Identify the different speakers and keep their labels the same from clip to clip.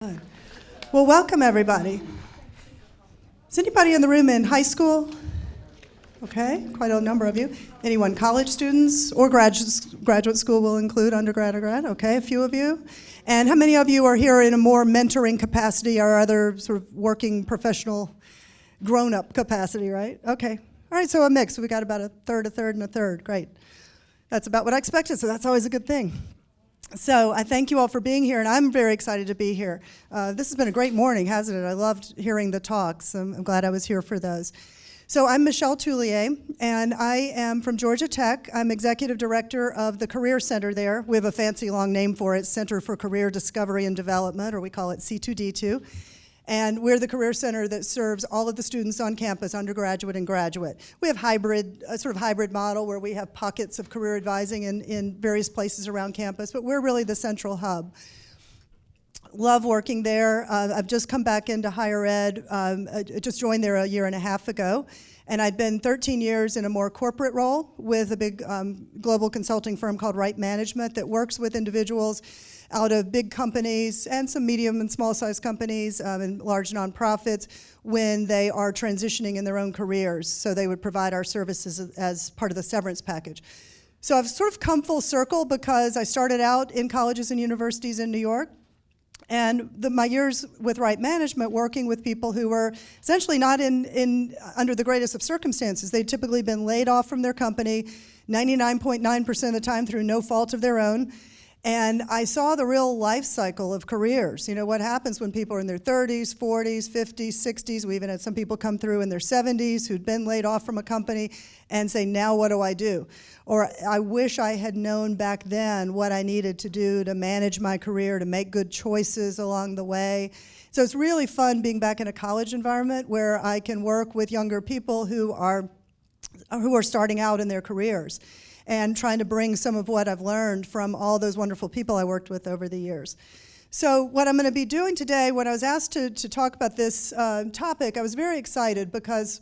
Speaker 1: Good. Well, welcome everybody. Is anybody in the room in high school? Okay, quite a number of you. Anyone college students or graduate school will include undergrad or grad? Okay, a few of you. And how many of you are here in a more mentoring capacity or other sort of working professional grown-up capacity, right? Okay. All right, so a mix. We got about a third, and a third. Great. That's about what I expected, so that's always a good thing. So I thank you all for being here, and I'm very excited to be here. This has been a great morning, hasn't it? I loved hearing the talks. I'm glad I was here for those. So I'm Michelle Tullier, and I am from Georgia Tech. I'm executive director of the Career Center there. We have a fancy long name for it, Center for Career Discovery and Development, or we call it C2D2. And we're the career center that serves all of the students on campus, undergraduate and graduate. We have a sort of hybrid model where we have pockets of career advising in various places around campus, but we're really the central hub. Love working there. I've just come back into higher ed. I just joined there a year and a half ago. And I'd been 13 years in a more corporate role with a big global consulting firm called Right Management that works with individuals out of big companies and some medium and small size companies and large nonprofits when they are transitioning in their own careers. So they would provide our services as part of the severance package. So I've sort of come full circle because I started out in colleges and universities in New York. And my years with Right Management working with people who were essentially not under the greatest of circumstances. They'd typically been laid off from their company 99.9% of the time through no fault of their own. And I saw the real life cycle of careers. You know, what happens when people are in their 30s, 40s, 50s, 60s. We even had some people come through in their 70s who'd been laid off from a company and say, now what do I do? Or I wish I had known back then what I needed to do to manage my career, to make good choices along the way. So it's really fun being back in a college environment where I can work with younger people who are starting out in their careers, and trying to bring some of what I've learned from all those wonderful people I worked with over the years. So what I'm going to be doing today, when I was asked to talk about this topic, I was very excited because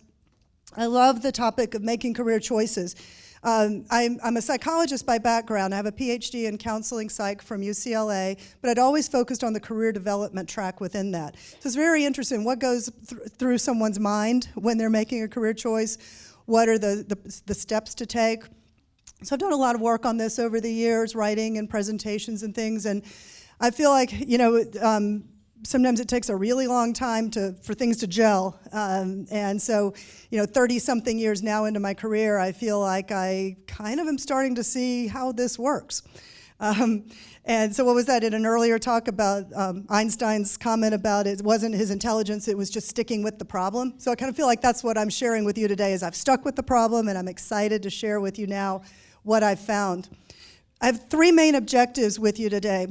Speaker 1: I love the topic of making career choices. I'm a psychologist by background. I have a PhD in counseling psych from UCLA, but I'd always focused on the career development track within that. So it's very interesting what goes through someone's mind when they're making a career choice, what are the steps to take. So I've done a lot of work on this over the years, writing and presentations and things, and I feel like, you know, sometimes it takes a really long time for things to gel, and so, you know, 30-something years now into my career, I feel like I kind of am starting to see how this works. And so what was that in an earlier talk about Einstein's comment about it wasn't his intelligence, it was just sticking with the problem. So I kind of feel like that's what I'm sharing with you today is I've stuck with the problem and I'm excited to share with you now what I've found. I have three main objectives with you today,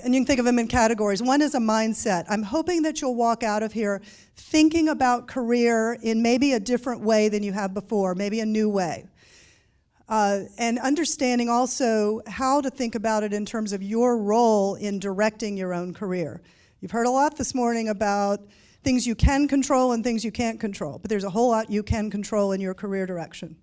Speaker 1: and you can think of them in categories. One is a mindset. I'm hoping that you'll walk out of here thinking about career in maybe a different way than you have before, maybe a new way. And understanding also how to think about it in terms of your role in directing your own career. You've heard a lot this morning about things you can control and things you can't control, but there's a whole lot you can control in your career direction.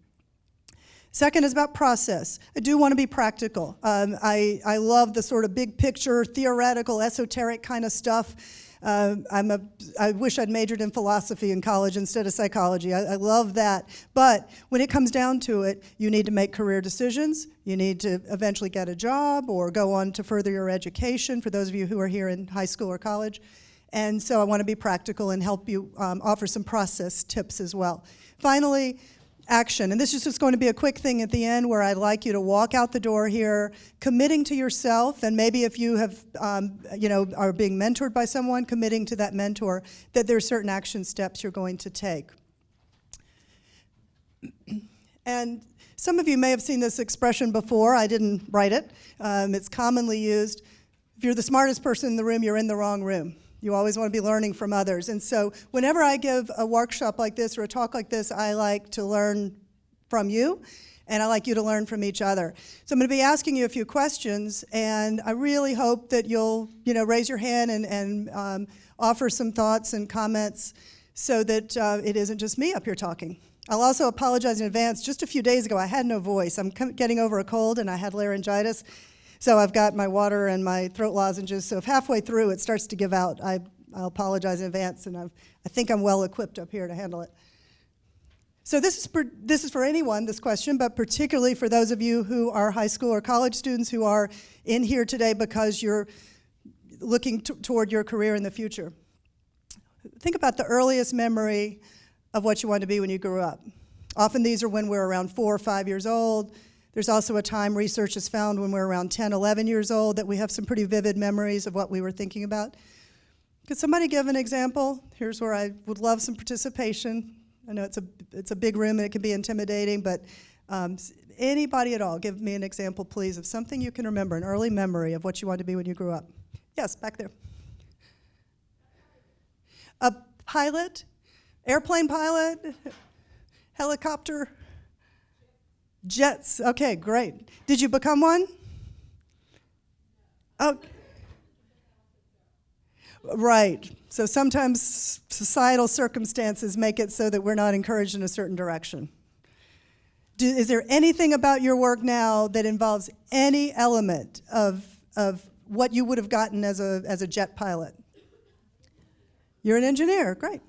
Speaker 1: Second is about process. I do want to be practical. I love the sort of big picture, theoretical, esoteric kind of stuff. I wish I'd majored in philosophy in college instead of psychology. I love that. But when it comes down to it, you need to make career decisions. You need to eventually get a job or go on to further your education, for those of you who are here in high school or college. And so I want to be practical and help you offer some process tips as well. Finally, action. And this is just going to be a quick thing at the end where I'd like you to walk out the door here committing to yourself, and maybe if you have, are being mentored by someone, committing to that mentor that there are certain action steps you're going to take. And some of you may have seen this expression before. I didn't write it. It's commonly used. If you're the smartest person in the room, you're in the wrong room. You always want to be learning from others. And so whenever I give a workshop like this or a talk like this, I like to learn from you, and I like you to learn from each other. So I'm going to be asking you a few questions, and I really hope that you'll raise your hand and offer some thoughts and comments so that it isn't just me up here talking. I'll also apologize in advance. Just a few days ago, I had no voice. I'm getting over a cold, and I had laryngitis. So I've got my water and my throat lozenges, so if halfway through it starts to give out, I'll apologize in advance, and I think I'm well equipped up here to handle it. So this is for anyone, this question, but particularly for those of you who are high school or college students who are in here today because you're looking toward your career in the future. Think about the earliest memory of what you wanted to be when you grew up. Often these are when we're around 4 or 5 years old. There's also a time research has found when we're around 10, 11 years old that we have some pretty vivid memories of what we were thinking about. Could somebody give an example? Here's where I would love some participation. I know it's a big room and it can be intimidating, but anybody at all, give me an example, please, of something you can remember, an early memory of what you wanted to be when you grew up. Yes, back there. A pilot? Airplane pilot? Helicopter? Jets. Okay, great. Did you become one? Oh, right. So sometimes societal circumstances make it so that we're not encouraged in a certain direction. Is there anything about your work now that involves any element of what you would have gotten as a jet pilot? You're an engineer, great.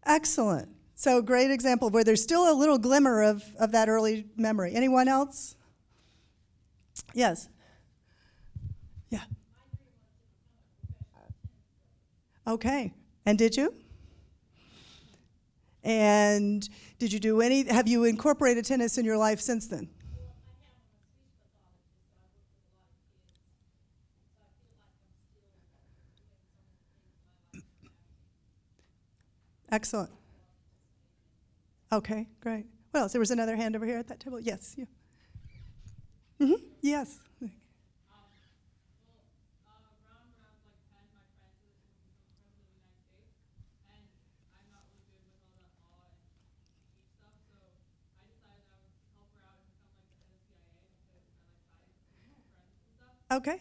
Speaker 1: Excellent. So great example where there's still a little glimmer of that early memory. Anyone else? Yes. Yeah. Okay. And did you? And did you do have you incorporated tennis in your life since then? Excellent. Okay, great. What else? There was another hand over here at that table. Yes, you. Mm-hmm. Yes. Okay.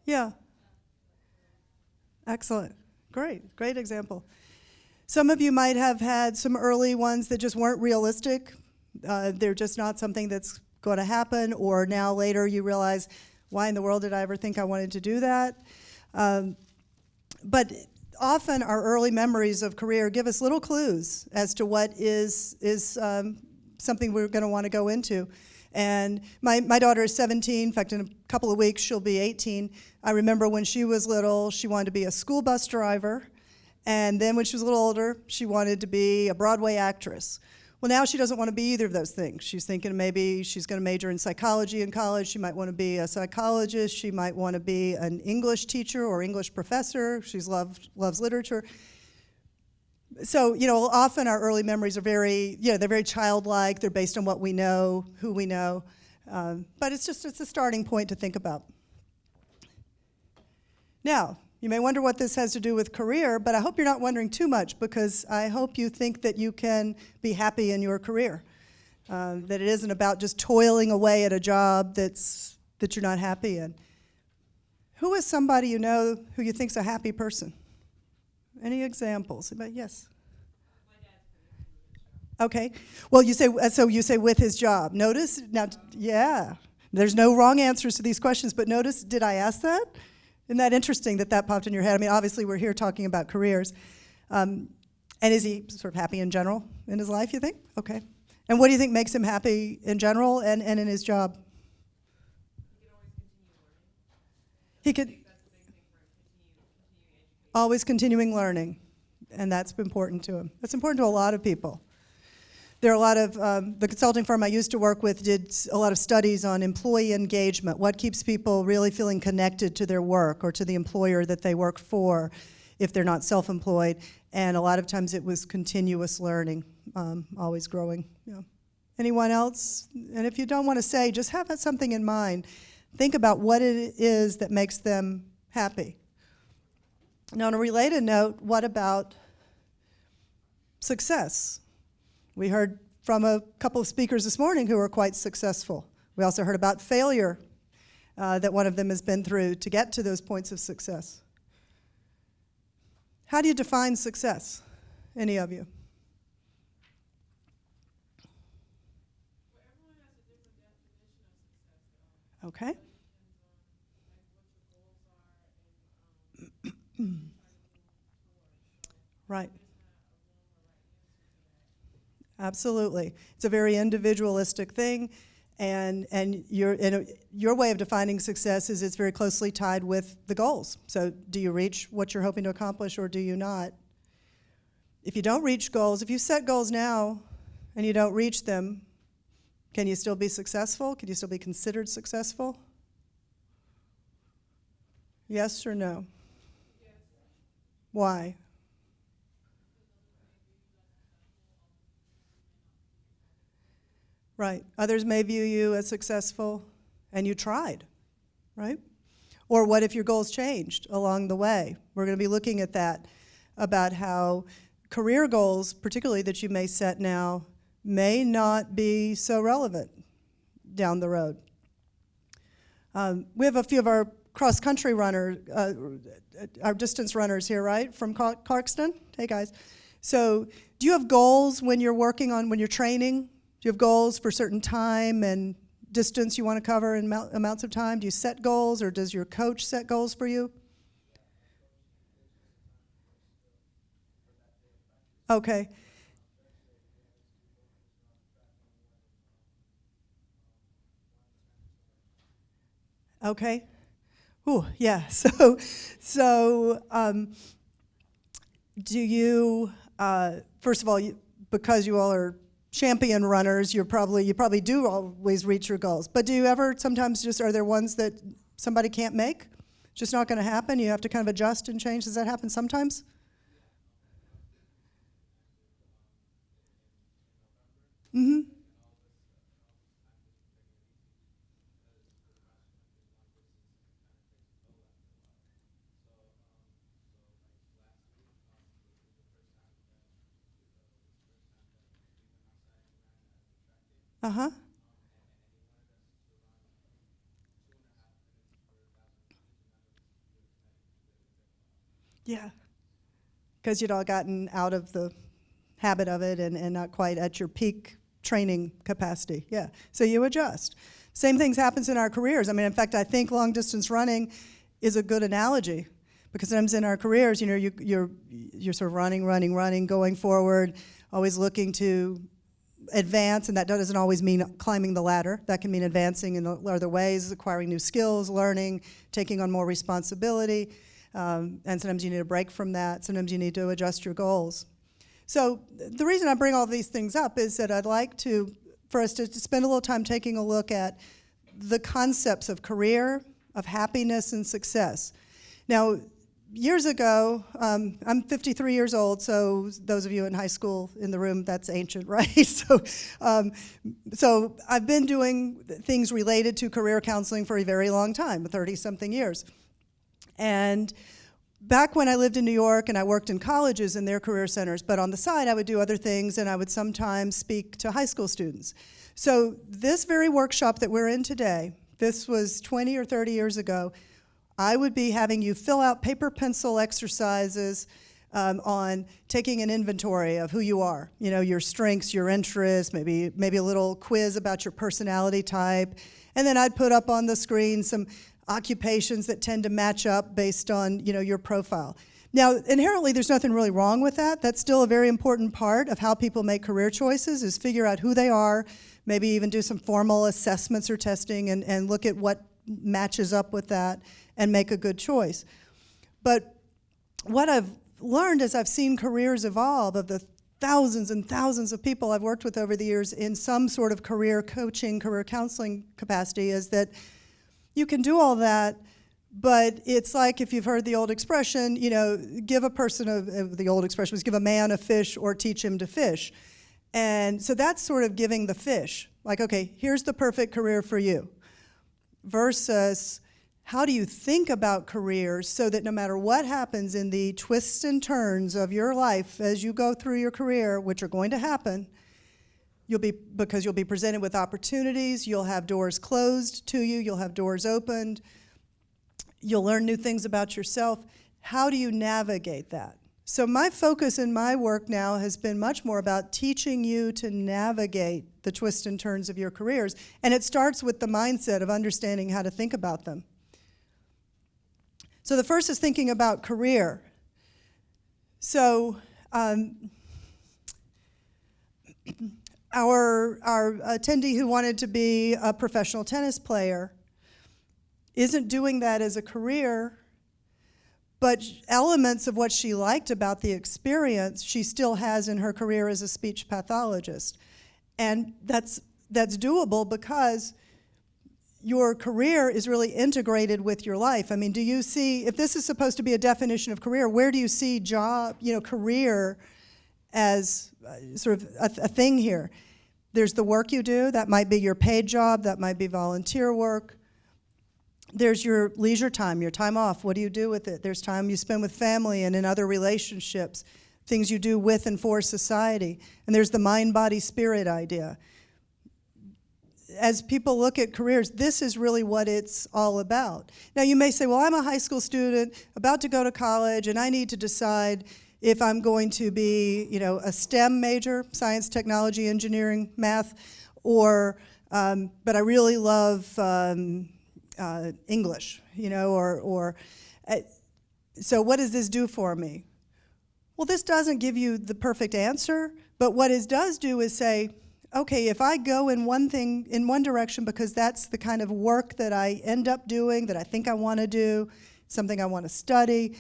Speaker 1: Yeah. Excellent. Great example. Some of you might have had some early ones that just weren't realistic. They're just not something that's going to happen, or now later you realize, why in the world did I ever think I wanted to do that? But often our early memories of career give us little clues as to what is something we're going to want to go into. And my daughter is 17. In fact, in a couple of weeks, she'll be 18. I remember when she was little, she wanted to be a school bus driver. And then when she was a little older, she wanted to be a Broadway actress. Well, now she doesn't want to be either of those things. She's thinking maybe she's going to major in psychology in college. She might want to be a psychologist. She might want to be an English teacher or English professor. She loves literature. So, often our early memories are they're very childlike. They're based on what we know, who we know. But it's a starting point to think about. Now, you may wonder what this has to do with career, but I hope you're not wondering too much, because I hope you think that you can be happy in your career, that it isn't about just toiling away at a job that you're not happy in. Who is somebody you know who you think's a happy person? Any examples? Yes. Okay. Well, you say with his job. Notice now. Yeah. There's no wrong answers to these questions, but notice, did I ask that? Isn't that interesting that popped in your head? I mean, obviously we're here talking about careers. And is he sort of happy in general in his life, you think? Okay. And what do you think makes him happy in general and in his job? He could always continuing learning, and that's important to him. That's important to a lot of people. There are a lot of, the consulting firm I used to work with did a lot of studies on employee engagement, what keeps people really feeling connected to their work or to the employer that they work for if they're not self-employed. And a lot of times it was continuous learning, always growing. Yeah. Anyone else? And if you don't want to say, just have something in mind. Think about what it is that makes them happy. Now, on a related note, what about success? We heard from a couple of speakers this morning who are quite successful. We also heard about failure that one of them has been through to get to those points of success. How do you define success? Any of you? Okay. Right. Absolutely. It's a very individualistic thing, and your way of defining success is it's very closely tied with the goals. So do you reach what you're hoping to accomplish, or do you not? If you don't reach goals, if you set goals now and you don't reach them, can you still be successful? Can you still be considered successful? Yes or no? Yes. Why? Right. Others may view you as successful and you tried, right? Or what if your goals changed along the way? We're going to be looking at that, about how career goals, particularly that you may set now, may not be so relevant down the road. We have a few of our cross-country runners, our distance runners here, right, from Clarkston? Hey, guys. So do you have goals when you're when you're training? Do you have goals for certain time and distance you want to cover in amounts of time? Do you set goals, or does your coach set goals for you? Okay. Okay. Ooh, yeah. Do you, first of all, because you all are champion runners, you probably do always reach your goals. But do you ever sometimes are there ones that somebody can't make? Just not going to happen? You have to kind of adjust and change? Does that happen sometimes? Mm-hmm. Uh-huh. Yeah. Because you'd all gotten out of the habit of it and not quite at your peak training capacity. Yeah. So you adjust. Same things happens in our careers. I mean, in fact, I think long distance running is a good analogy, because sometimes in our careers, you know, you're sort of running, going forward, always looking to advance, and that doesn't always mean climbing the ladder. That can mean advancing in other ways, acquiring new skills, learning, taking on more responsibility, and sometimes you need a break from that. Sometimes you need to adjust your goals. So the reason I bring all these things up is that I'd like for us to spend a little time taking a look at the concepts of career, of happiness, and success. Now, years ago, I'm 53 years old, so those of you in high school in the room, that's ancient, right? So I've been doing things related to career counseling for a very long time, 30-something years. And back when I lived in New York and I worked in colleges and their career centers, but on the side I would do other things, and I would sometimes speak to high school students. So this very workshop that we're in today, this was 20 or 30 years ago, I would be having you fill out paper pencil exercises on taking an inventory of who you are, you know, your strengths, your interests, maybe a little quiz about your personality type, and then I'd put up on the screen some occupations that tend to match up based on, you know, your profile. Now, inherently, there's nothing really wrong with that. That's still a very important part of how people make career choices, is figure out who they are, maybe even do some formal assessments or testing and look at what matches up with that and make a good choice. But what I've learned as I've seen careers evolve, of the thousands and thousands of people I've worked with over the years in some sort of career coaching, career counseling capacity, is that you can do all that, but it's like, if you've heard the old expression, you know, give a person the old expression was give a man a fish or teach him to fish. And so that's sort of giving the fish. Like, okay, here's the perfect career for you. Versus, how do you think about careers so that no matter what happens in the twists and turns of your life as you go through your career, which are going to happen, because you'll be presented with opportunities, you'll have doors closed to you, you'll have doors opened, you'll learn new things about yourself. How do you navigate that? So my focus in my work now has been much more about teaching you to navigate the twists and turns of your careers. And it starts with the mindset of understanding how to think about them. So the first is thinking about career. So our attendee who wanted to be a professional tennis player isn't doing that as a career, but elements of what she liked about the experience she still has in her career as a speech pathologist. And that's doable because your career is really integrated with your life. I mean, do you see, if this is supposed to be a definition of career, where do you see career as sort of a thing here? There's the work you do, that might be your paid job, that might be volunteer work. There's your leisure time, your time off. What do you do with it? There's time you spend with family and in other relationships, things you do with and for society. And there's the mind, body, spirit idea. As people look at careers, this is really what it's all about. Now you may say, well, I'm a high school student about to go to college and I need to decide if I'm going to be, a STEM major, science, technology, engineering, math, or, but I really love English, so what does this do for me? Well, this doesn't give you the perfect answer, but what it does do is say, okay, if I go in one direction because that's the kind of work that I end up doing, that I think I want to do, something I want to study,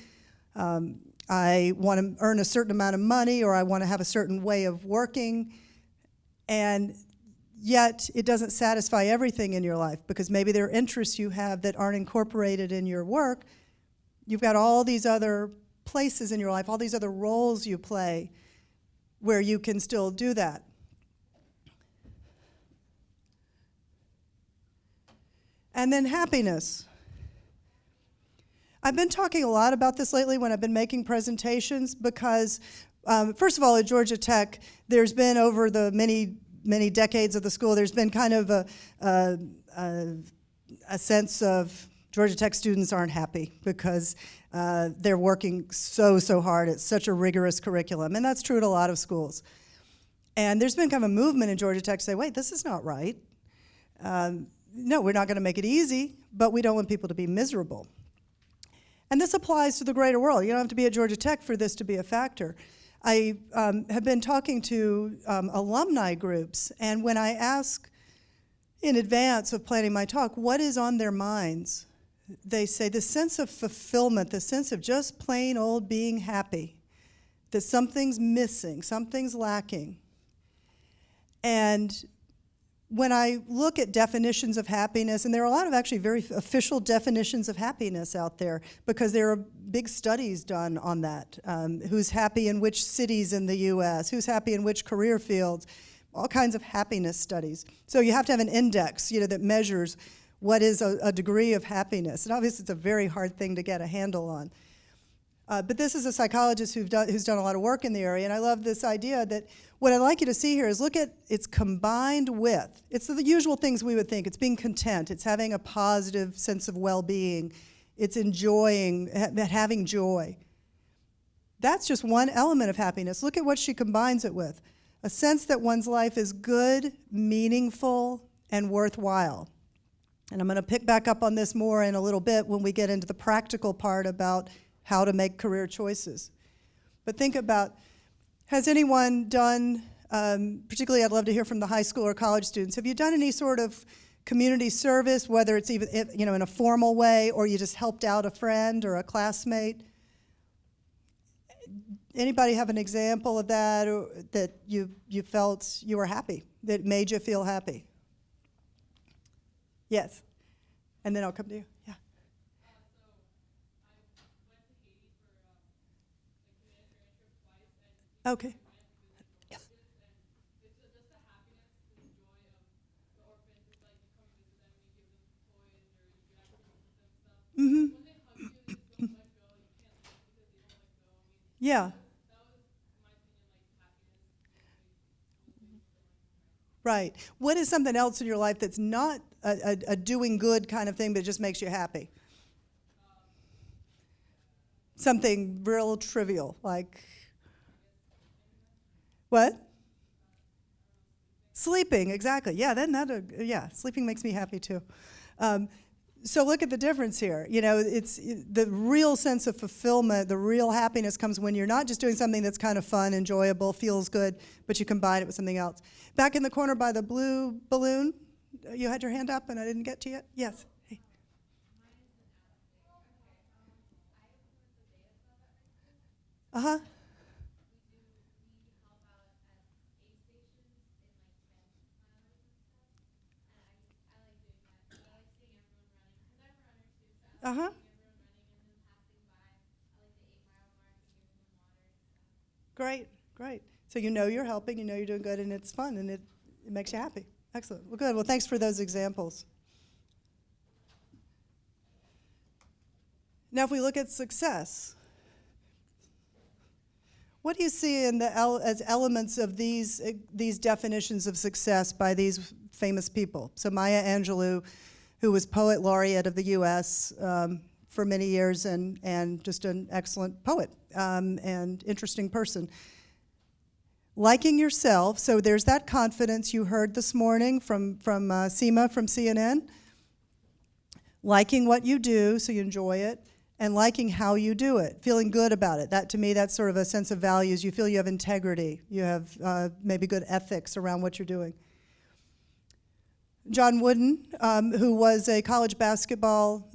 Speaker 1: I want to earn a certain amount of money, or I want to have a certain way of working, and yet it doesn't satisfy everything in your life because maybe there are interests you have that aren't incorporated in your work. You've got all these other places in your life, all these other roles you play where you can still do that. And then happiness. I've been talking a lot about this lately when I've been making presentations because, first of all, at Georgia Tech, there's been over the many decades of the school, there's been kind of a sense of Georgia Tech students aren't happy because they're working so hard. It's such a rigorous curriculum, and that's true at a lot of schools. And there's been kind of a movement in Georgia Tech to say, wait, this is not right. No, we're not going to make it easy, but we don't want people to be miserable. And this applies to the greater world. You don't have to be at Georgia Tech for this to be a factor. I have been talking to alumni groups, and when I ask in advance of planning my talk what is on their minds, they say the sense of fulfillment, the sense of just plain old being happy, that something's missing, something's lacking. And when I look at definitions of happiness, and there are a lot of actually very official definitions of happiness out there because there are big studies done on that. Who's happy in which cities in the US, who's happy in which career fields, all kinds of happiness studies. So you have to have an index, that measures what is a degree of happiness. And obviously it's a very hard thing to get a handle on. But this is a psychologist who's done a lot of work in the area, and I love this idea that what I'd like you to see here is look at it's combined with. It's the usual things we would think. It's being content. It's having a positive sense of well-being. It's enjoying, having joy. That's just one element of happiness. Look at what she combines it with. A sense that one's life is good, meaningful, and worthwhile. And I'm going to pick back up on this more in a little bit when we get into the practical part about how to make career choices. But think about, has anyone done, particularly I'd love to hear from the high school or college students, have you done any sort of community service, whether it's even in a formal way or you just helped out a friend or a classmate? Anybody have an example of that, or that you felt you were happy, that made you feel happy? Yes, and then I'll come to you. Yeah. Okay. Mm-hmm. Yeah. Right. What is something else in your life that's not a doing good kind of thing, but just makes you happy? Something real trivial, like what? Sleeping, exactly. Yeah, then yeah, sleeping makes me happy too. So look at the difference here. You know, it's the real sense of fulfillment, the real happiness comes when you're not just doing something that's kind of fun, enjoyable, feels good, but you combine it with something else. Back in the corner by the blue balloon, you had your hand up and I didn't get to you yet? Yes. Hey. Uh-huh. Uh-huh. Great, great. So you know you're helping, you know you're doing good, and it's fun, and it makes you happy. Excellent. Well, good. Well, thanks for those examples. Now, if we look at success, what do you see in as elements of these definitions of success by these famous people? So Maya Angelou, who was poet laureate of the U.S. For many years and just an excellent poet and interesting person. Liking yourself, so there's that confidence you heard this morning from Seema from CNN. Liking what you do, so you enjoy it, and liking how you do it, feeling good about it. That, to me, that's sort of a sense of values. You feel you have integrity. You have maybe good ethics around what you're doing. John Wooden, who was a college basketball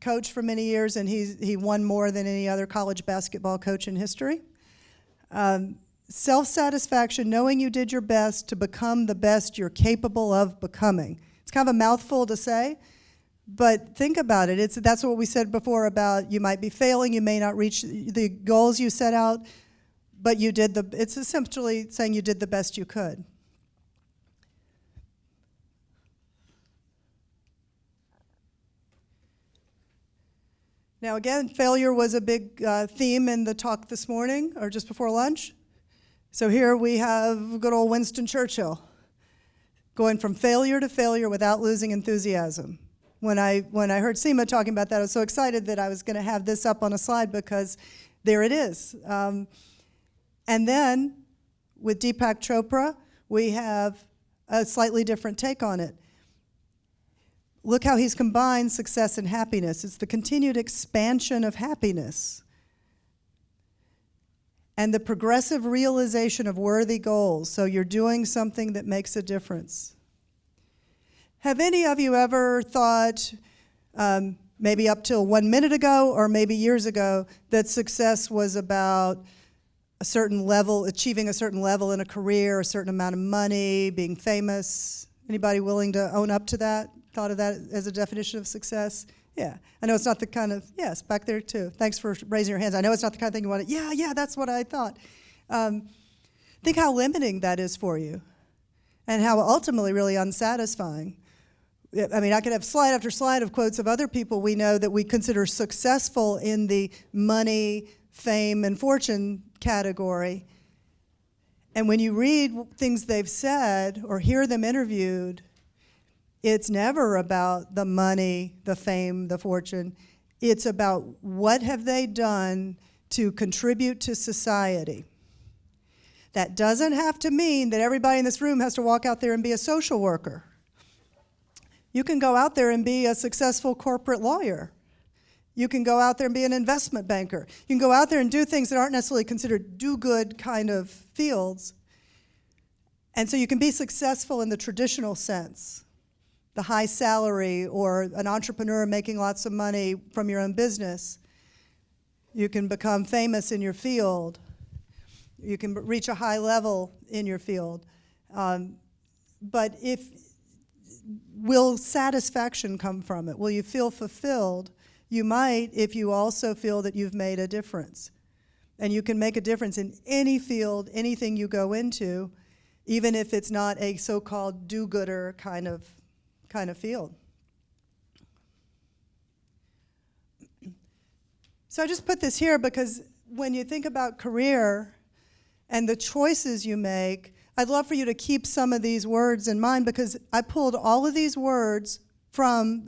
Speaker 1: coach for many years, and he won more than any other college basketball coach in history. Self-satisfaction, knowing you did your best to become the best you're capable of becoming. It's kind of a mouthful to say, but think about it. That's what we said before about you might be failing, you may not reach the goals you set out, but it's essentially saying you did the best you could. Now again, failure was a big theme in the talk this morning, or just before lunch. So here we have good old Winston Churchill, going from failure to failure without losing enthusiasm. When I heard Seema talking about that, I was so excited that I was going to have this up on a slide because there it is. And then with Deepak Chopra, we have a slightly different take on it. Look how he's combined success and happiness. It's the continued expansion of happiness and the progressive realization of worthy goals. So you're doing something that makes a difference. Have any of you ever thought, maybe up till 1 minute ago or maybe years ago, that success was about a certain level, achieving a certain level in a career, a certain amount of money, being famous? Anybody willing to own up to that? Thought of that as a definition of success? Yeah, I know it's not the kind of, yes, back there too. Thanks for raising your hands. I know it's not the kind of thing you want to, yeah, that's what I thought. Think how limiting that is for you and how ultimately really unsatisfying. I mean, I could have slide after slide of quotes of other people we know that we consider successful in the money, fame, and fortune category. And when you read things they've said or hear them interviewed, it's never about the money, the fame, the fortune. It's about what have they done to contribute to society. That doesn't have to mean that everybody in this room has to walk out there and be a social worker. You can go out there and be a successful corporate lawyer. You can go out there and be an investment banker. You can go out there and do things that aren't necessarily considered do-good kind of fields. And so you can be successful in the traditional sense. The high salary or an entrepreneur making lots of money from your own business. You can become famous in your field. You can reach a high level in your field. But will satisfaction come from it? Will you feel fulfilled? You might if you also feel that you've made a difference. And you can make a difference in any field, anything you go into, even if it's not a so-called do-gooder kind of field. So I just put this here because when you think about career and the choices you make, I'd love for you to keep some of these words in mind because I pulled all of these words from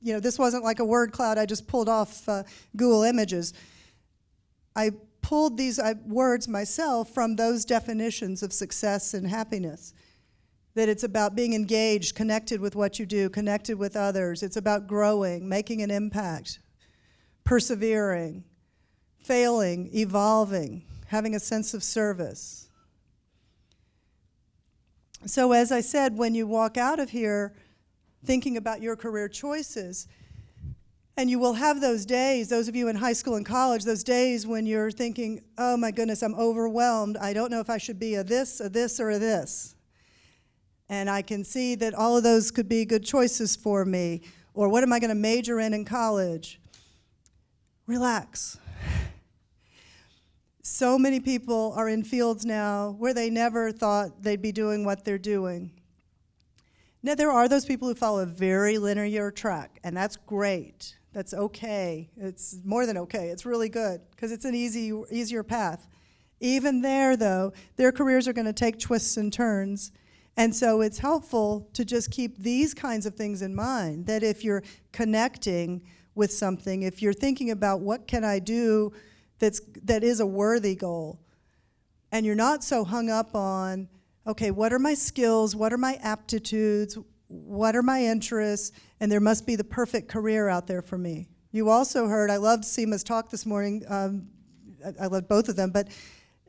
Speaker 1: this wasn't like a word cloud I just pulled off Google Images. I pulled these words myself from those definitions of success and happiness. That it's about being engaged, connected with what you do, connected with others. It's about growing, making an impact, persevering, failing, evolving, having a sense of service. So as I said, when you walk out of here thinking about your career choices, and you will have those days, those of you in high school and college, those days when you're thinking, oh my goodness, I'm overwhelmed. I don't know if I should be a this, or a this. And I can see that all of those could be good choices for me. Or what am I going to major in college? Relax. So many people are in fields now where they never thought they'd be doing what they're doing. Now, there are those people who follow a very linear track, and that's great. That's okay. It's more than okay. It's really good, because it's an easier path. Even there, though, their careers are going to take twists and turns. And so it's helpful to just keep these kinds of things in mind, that if you're connecting with something, if you're thinking about what can I do that is a worthy goal, and you're not so hung up on, okay, what are my skills, what are my aptitudes, what are my interests, and there must be the perfect career out there for me. You also heard, I loved Seema's talk this morning, I loved both of them, but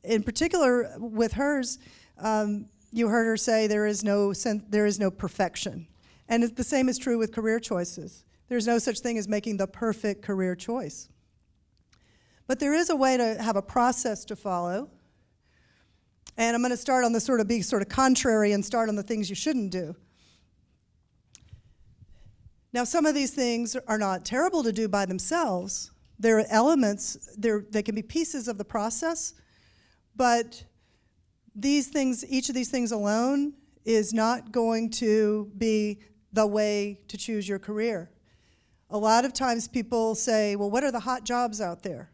Speaker 1: in particular with hers, you heard her say there is no perfection. And the same is true with career choices. There's no such thing as making the perfect career choice. But there is a way to have a process to follow. And I'm going to start on the be contrary and start on the things you shouldn't do. Now, some of these things are not terrible to do by themselves. They're elements, they can be pieces of the process, but these things, each of these things alone is not going to be the way to choose your career. A lot of times people say, well, what are the hot jobs out there?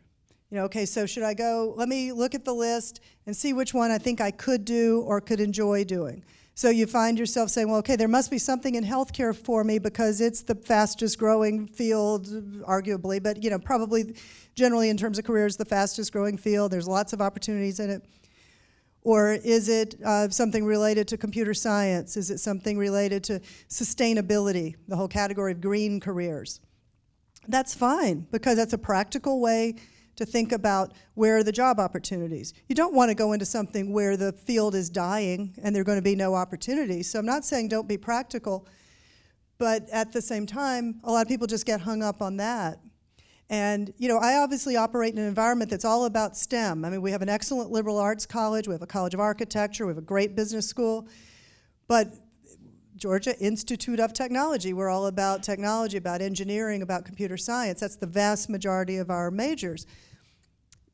Speaker 1: Okay, so should I go, let me look at the list and see which one I think I could do or could enjoy doing. So you find yourself saying, well, okay, there must be something in healthcare for me because it's the fastest growing field, arguably, but probably generally in terms of careers, the fastest growing field. There's lots of opportunities in it. Or is it something related to computer science? Is it something related to sustainability, the whole category of green careers? That's fine, because that's a practical way to think about where are the job opportunities. You don't want to go into something where the field is dying and there are going to be no opportunities. So I'm not saying don't be practical, but at the same time, a lot of people just get hung up on that. And I obviously operate in an environment that's all about STEM. I mean, we have an excellent liberal arts college, we have a college of architecture, we have a great business school, but Georgia Institute of Technology, we're all about technology, about engineering, about computer science. That's the vast majority of our majors.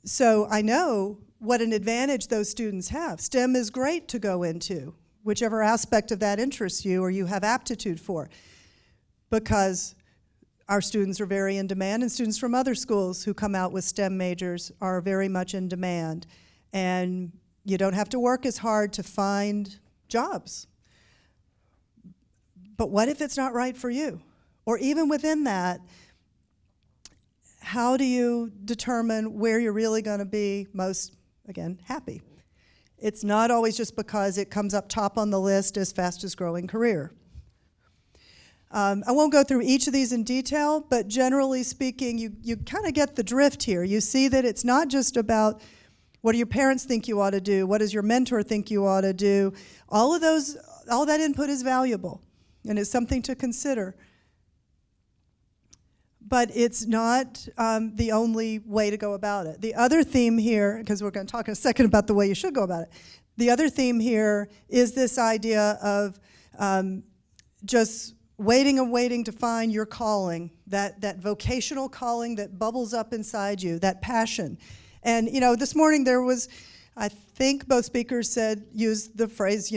Speaker 1: So I know what an advantage those students have. STEM is great to go into, whichever aspect of that interests you or you have aptitude for, because our students are very in demand, and students from other schools who come out with STEM majors are very much in demand. And you don't have to work as hard to find jobs. But what if it's not right for you? Or even within that, how do you determine where you're really going to be most, again, happy? It's not always just because it comes up top on the list as fastest growing career. I won't go through each of these in detail, but generally speaking, you kind of get the drift here. You see that it's not just about what do your parents think you ought to do, what does your mentor think you ought to do. All that input is valuable, and it's something to consider. But it's not the only way to go about it. The other theme here, because we're going to talk in a second about the way you should go about it, the other theme here is this idea of just waiting and waiting to find your calling, that vocational calling that bubbles up inside you, that passion. And this morning there was, I think both speakers used the phrase,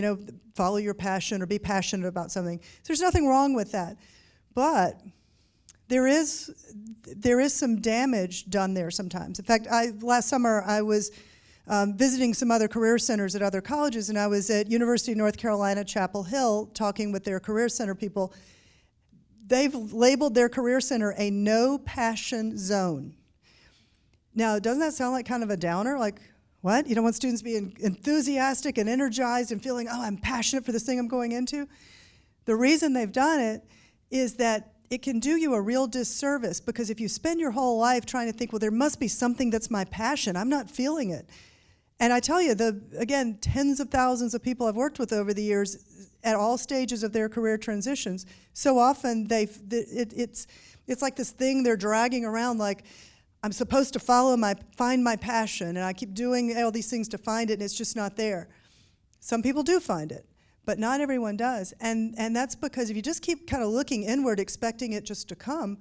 Speaker 1: follow your passion or be passionate about something. So there's nothing wrong with that. But there is some damage done there sometimes. In fact, last summer I was visiting some other career centers at other colleges, and I was at University of North Carolina, Chapel Hill, talking with their career center people. they've labeled their career center a no passion zone. Now, doesn't that sound like kind of a downer? Like, what? You don't want students to be enthusiastic and energized and feeling, oh, I'm passionate for this thing I'm going into? The reason they've done it is that it can do you a real disservice, because if you spend your whole life trying to think, well, there must be something that's my passion, I'm not feeling it. And I tell you, again, tens of thousands of people I've worked with over the years at all stages of their career transitions, so often it's like this thing they're dragging around, like, I'm supposed to find my passion, and I keep doing all these things to find it, and it's just not there. Some people do find it, but not everyone does. And that's because if you just keep kind of looking inward, expecting it just to come,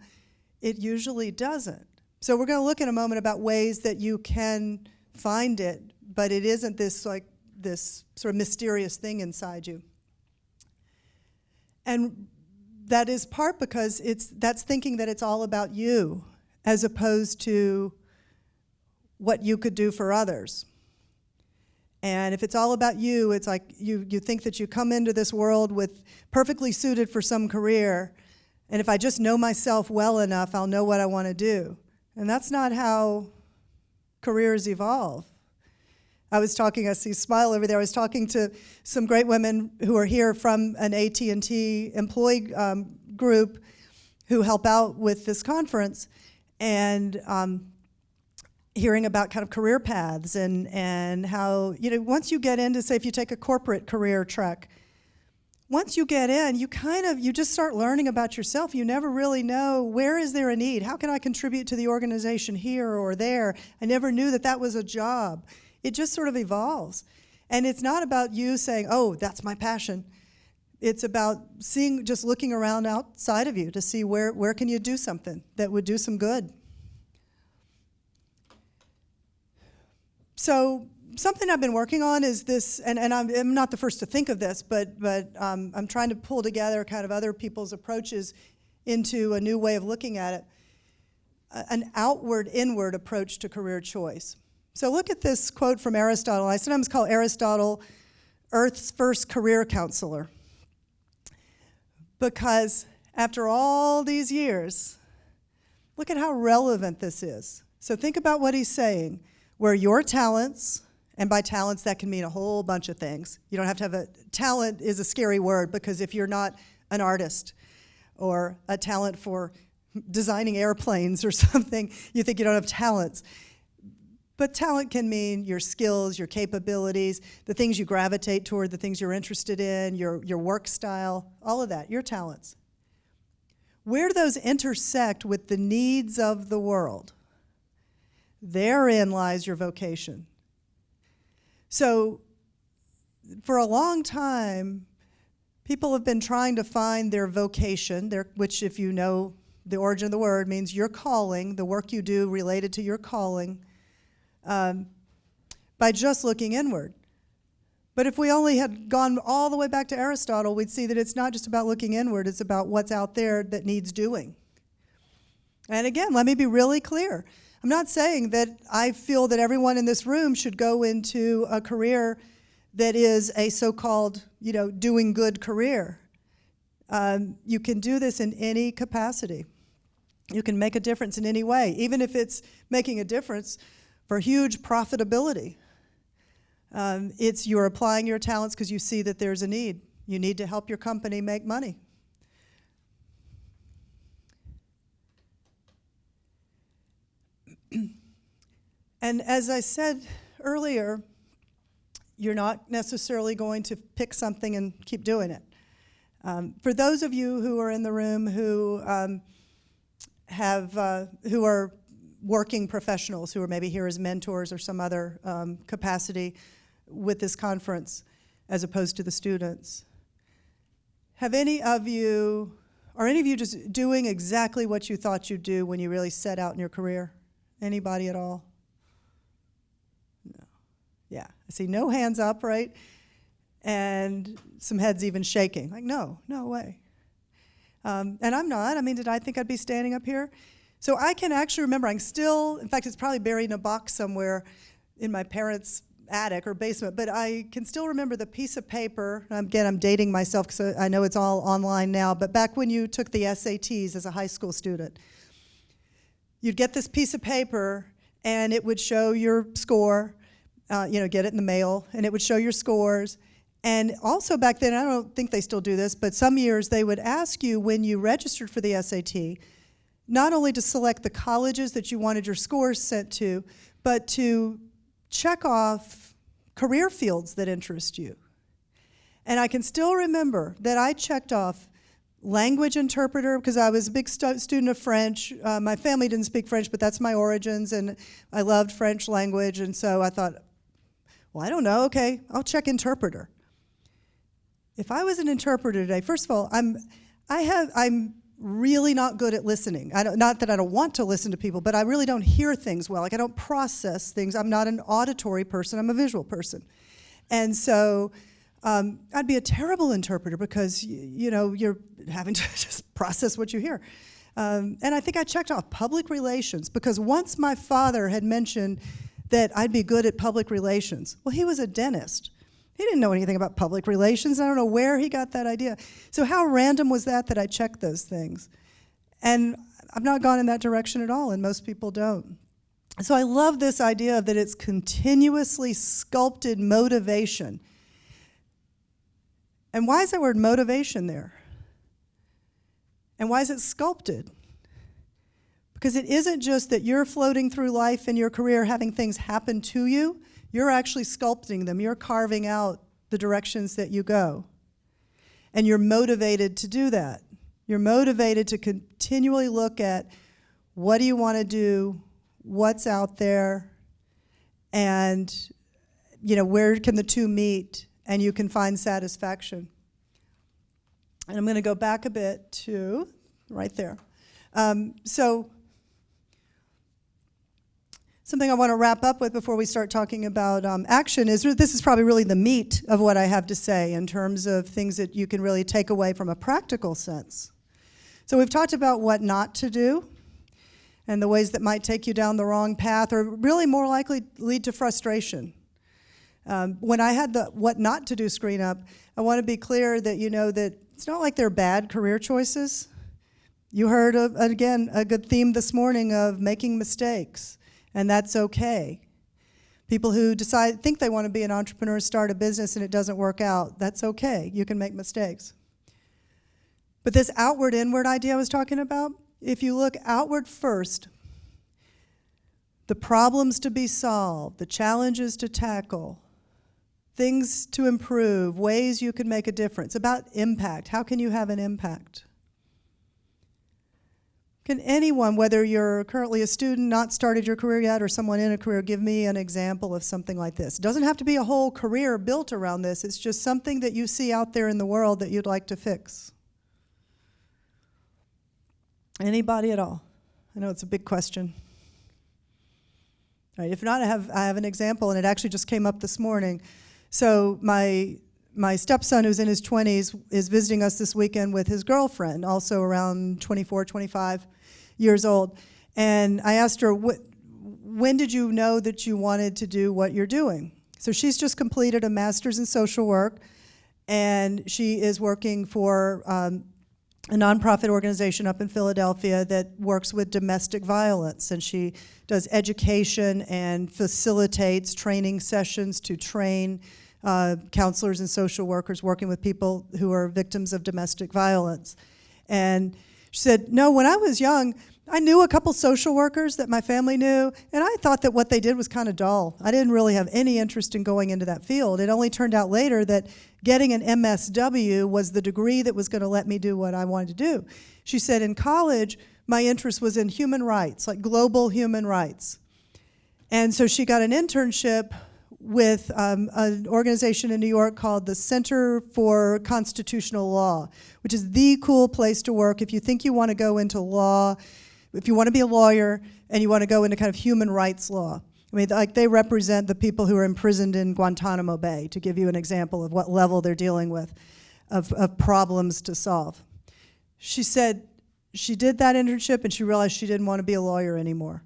Speaker 1: it usually doesn't. So we're going to look in a moment about ways that you can find it, but it isn't this sort of mysterious thing inside you. And that is part because that's thinking that it's all about you, as opposed to what you could do for others. And if it's all about you, it's like you think that you come into this world with perfectly suited for some career, and if I just know myself well enough, I'll know what I want to do. And that's not how careers evolve. I see smile over there, I was talking to some great women who are here from an AT&T employee group who help out with this conference, and hearing about kind of career paths and how, once you get into, say, if you take a corporate career track, once you get in, you just start learning about yourself. You never really know, where is there a need? How can I contribute to the organization here or there? I never knew that was a job. It just sort of evolves. And it's not about you saying, oh, that's my passion. It's about just looking around outside of you to see where can you do something that would do some good. So something I've been working on is this, and I'm not the first to think of this, but I'm trying to pull together kind of other people's approaches into a new way of looking at it, an outward-inward approach to career choice. So look at this quote from Aristotle. I sometimes call Aristotle Earth's first career counselor, because after all these years, look at how relevant this is. So think about what he's saying. Where your talents, and by talents that can mean a whole bunch of things. You don't have to have talent is a scary word, because if you're not an artist or a talent for designing airplanes or something, you think you don't have talents. But talent can mean your skills, your capabilities, the things you gravitate toward, the things you're interested in, your work style, all of that, your talents. Where do those intersect with the needs of the world? Therein lies your vocation. So for a long time, people have been trying to find their vocation, which, if you know the origin of the word, means your calling, the work you do related to your calling, by just looking inward. But if we only had gone all the way back to Aristotle, we'd see that it's not just about looking inward, it's about what's out there that needs doing. And again, let me be really clear. I'm not saying that I feel that everyone in this room should go into a career that is a so-called, doing good career. You can do this in any capacity. You can make a difference in any way, even if it's making a difference for huge profitability. You're applying your talents because you see that there's a need. You need to help your company make money. And as I said earlier, you're not necessarily going to pick something and keep doing it. For those of you who are in the room who who are working professionals, who are maybe here as mentors or some other capacity with this conference, as opposed to the students, are any of you just doing exactly what you thought you'd do when you really set out in your career? Anybody at all? No. Yeah, I see no hands up, right? And some heads even shaking, like, no way. And I'm not. I mean, did I think I'd be standing up here? So I can actually remember, in fact, it's probably buried in a box somewhere in my parents' attic or basement, but I can still remember the piece of paper. Again, I'm dating myself because I know it's all online now, but back when you took the SATs as a high school student, you'd get this piece of paper and it would show your score, get it in the mail, and it would show your scores. And also back then, I don't think they still do this, but some years they would ask you when you registered for the SAT, not only to select the colleges that you wanted your scores sent to, but to check off career fields that interest you. And I can still remember that I checked off language interpreter because I was a big student of French. My family didn't speak French, but that's my origins, and I loved French language, and so I thought, well, I don't know, okay, I'll check interpreter. If I was an interpreter today, first of all, I'm really not good at listening. Not that I don't want to listen to people, but I really don't hear things well. Like, I don't process things. I'm not an auditory person. I'm a visual person. And so I'd be a terrible interpreter because, you're having to just process what you hear. And I think I checked off public relations because once my father had mentioned that I'd be good at public relations. Well, he was a dentist. He didn't know anything about public relations. I don't know where he got that idea. So how random was that I checked those things? And I've not gone in that direction at all, and most people don't. So I love this idea that it's continuously sculpted motivation. And why is that word motivation there? And why is it sculpted? Because it isn't just that you're floating through life in your career having things happen to you. You're actually sculpting them. You're carving out the directions that you go. And you're motivated to do that. You're motivated to continually look at what do you want to do, what's out there, and where can the two meet, and you can find satisfaction. And I'm going to go back a bit to right there. Something I want to wrap up with before we start talking about action is this is probably really the meat of what I have to say in terms of things that you can really take away from a practical sense. So we've talked about what not to do and the ways that might take you down the wrong path or really more likely lead to frustration. When I had the what not to do screen up, I want to be clear that that it's not like they're bad career choices. You heard, again, a good theme this morning of making mistakes. And that's okay. People who think they want to be an entrepreneur, start a business, and it doesn't work out, that's okay. You can make mistakes. But this outward-inward idea I was talking about, if you look outward first, the problems to be solved, the challenges to tackle, things to improve, ways you can make a difference, about impact. How can you have an impact? Can anyone, whether you're currently a student, not started your career yet, or someone in a career, give me an example of something like this? It doesn't have to be a whole career built around this. It's just something that you see out there in the world that you'd like to fix. Anybody at all? I know it's a big question. All right, if not, I have an example, and it actually just came up this morning. So my stepson, who's in his 20s, is visiting us this weekend with his girlfriend, also around 24, 25 years old. And I asked her, when did you know that you wanted to do what you're doing? So she's just completed a master's in social work, and she is working for a nonprofit organization up in Philadelphia that works with domestic violence. And she does education and facilitates training sessions to train counselors and social workers working with people who are victims of domestic violence. And she said, no, when I was young, I knew a couple social workers that my family knew, and I thought that what they did was kind of dull. I didn't really have any interest in going into that field. It only turned out later that getting an MSW was the degree that was going to let me do what I wanted to do. She said, in college, my interest was in human rights, like global human rights. And so she got an internship with an organization in New York called the Center for Constitutional Law, which is the cool place to work if you think you want to go into law, if you want to be a lawyer and you want to go into kind of human rights law. I mean, like, they represent the people who are imprisoned in Guantanamo Bay, to give you an example of what level they're dealing with, of problems to solve. She said she did that internship and she realized she didn't want to be a lawyer anymore.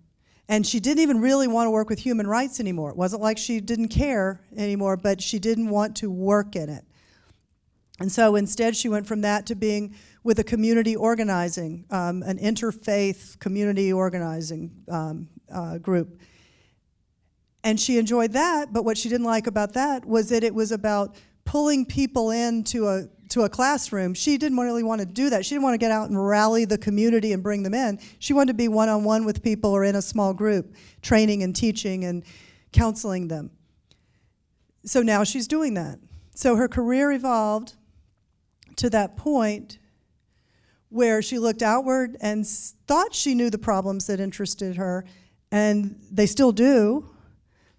Speaker 1: And she didn't even really want to work with human rights anymore. It wasn't like she didn't care anymore, but she didn't want to work in it. And so instead she went from that to being with a community organizing, an interfaith community organizing group. And she enjoyed that, but what she didn't like about that was that it was about pulling people into a classroom. She didn't really want to do that. She didn't want to get out and rally the community and bring them in. She wanted to be one-on-one with people or in a small group, training and teaching and counseling them. So now she's doing that. So her career evolved to that point where she looked outward and thought she knew the problems that interested her, and they still do.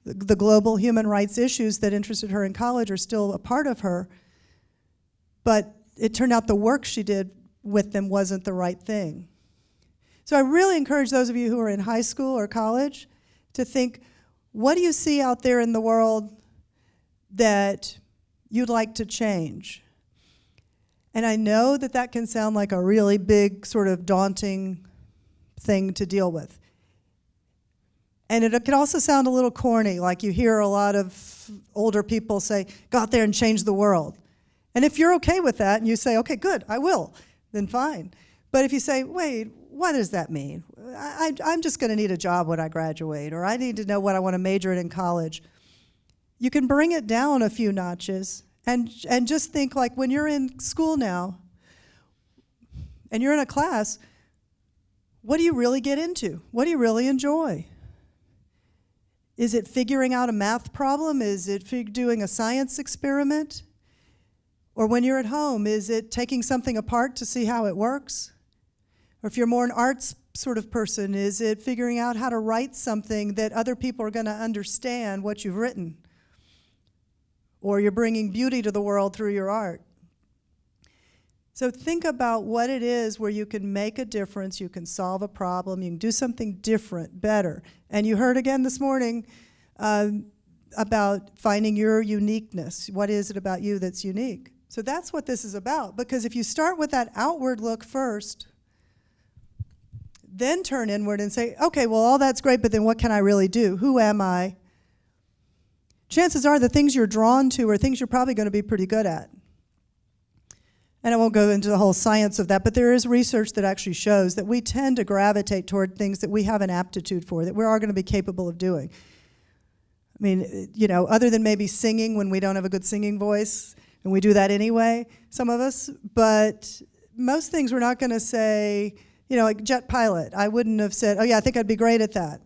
Speaker 1: The global human rights issues that interested her in college are still a part of her, but it turned out the work she did with them wasn't the right thing. So I really encourage those of you who are in high school or college to think, what do you see out there in the world that you'd like to change? And I know that that can sound like a really big, sort of daunting thing to deal with. And it can also sound a little corny, like you hear a lot of older people say, go out there and change the world. And if you're okay with that and you say, okay, good, I will, then fine. But if you say, wait, what does that mean? I'm just going to need a job when I graduate, or I need to know what I want to major in college. You can bring it down a few notches and just think, like, when you're in school now and you're in a class, what do you really get into? What do you really enjoy? Is it figuring out a math problem? Is it doing a science experiment? Or when you're at home, is it taking something apart to see how it works? Or if you're more an arts sort of person, is it figuring out how to write something that other people are going to understand what you've written? Or you're bringing beauty to the world through your art. So think about what it is where you can make a difference, you can solve a problem, you can do something different, better. And you heard again this morning about finding your uniqueness. What is it about you that's unique? So that's what this is about, because if you start with that outward look first, then turn inward and say, okay, well, all that's great, but then what can I really do? Who am I? Chances are the things you're drawn to are things you're probably going to be pretty good at. And I won't go into the whole science of that, but there is research that actually shows that we tend to gravitate toward things that we have an aptitude for, that we are going to be capable of doing. I mean, you know, other than maybe singing when we don't have a good singing voice, and we do that anyway, some of us, but most things we're not going to say, you know, like jet pilot. I wouldn't have said, oh yeah, I think I'd be great at that.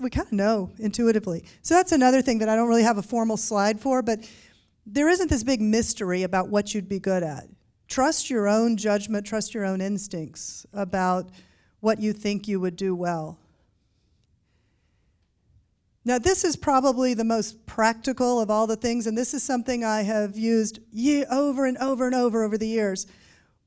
Speaker 1: We kind of know intuitively. So that's another thing that I don't really have a formal slide for, but there isn't this big mystery about what you'd be good at. Trust your own judgment, trust your own instincts about what you think you would do well. Now, this is probably the most practical of all the things, and this is something I have used over and over and over the years,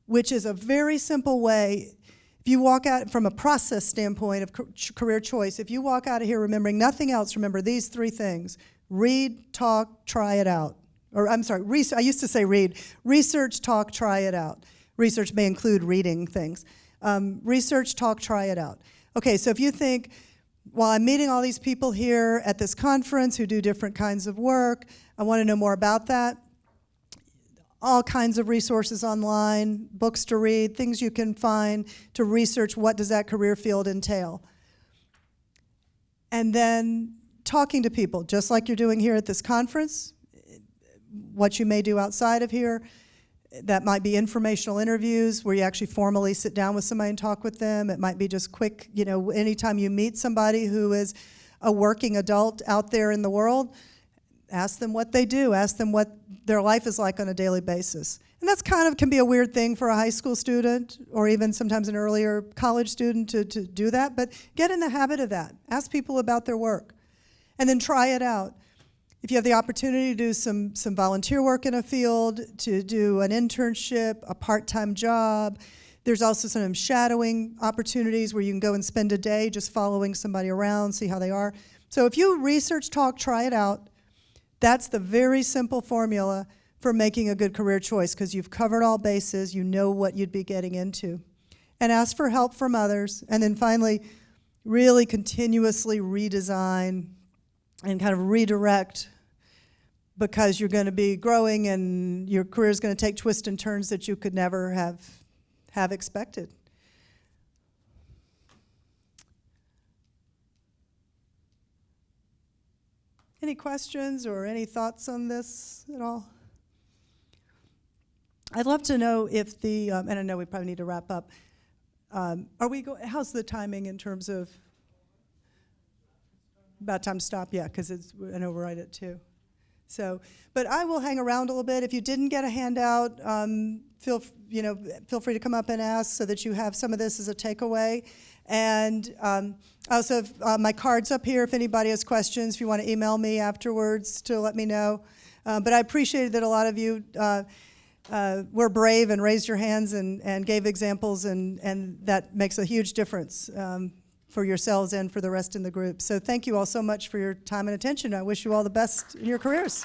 Speaker 1: which is a very simple way. If you walk out from a process standpoint of career choice, if you walk out of here remembering nothing else, remember these three things: read, talk, try it out. Or I'm sorry, I used to say read. Research, talk, try it out. Research may include reading things. Research, talk, try it out. Okay, so if you think, well, I'm meeting all these people here at this conference who do different kinds of work, I want to know more about that. All kinds of resources online, books to read, things you can find to research what does that career field entail. And then talking to people, just like you're doing here at this conference, what you may do outside of here. That might be informational interviews where you actually formally sit down with somebody and talk with them. It might be just quick, you know, anytime you meet somebody who is a working adult out there in the world, ask them what they do, ask them what their life is like on a daily basis. And that's kind of can be a weird thing for a high school student or even sometimes an earlier college student to do that, but get in the habit of that. Ask people about their work and then try it out. If you have the opportunity to do some volunteer work in a field, to do an internship, a part-time job, there's also some shadowing opportunities where you can go and spend a day just following somebody around, see how they are. So if you research, talk, try it out, that's the very simple formula for making a good career choice, because you've covered all bases, you know what you'd be getting into. And ask for help from others. And then finally, really continuously redesign and kind of redirect, because you're going to be growing and your career is going to take twists and turns that you could never have expected. Any questions or any thoughts on this at all? I'd love to know if the, and I know we probably need to wrap up. How's the timing in terms of about time to stop? Yeah, because I know we're right at 2. So, but I will hang around a little bit. If you didn't get a handout, feel free to come up and ask so that you have some of this as a takeaway. And I also have my cards up here if anybody has questions, if you want to email me afterwards to let me know. But I appreciated that a lot of you were brave and raised your hands and gave examples, and that makes a huge difference for yourselves and for the rest in the group. So thank you all so much for your time and attention. I wish you all the best in your careers.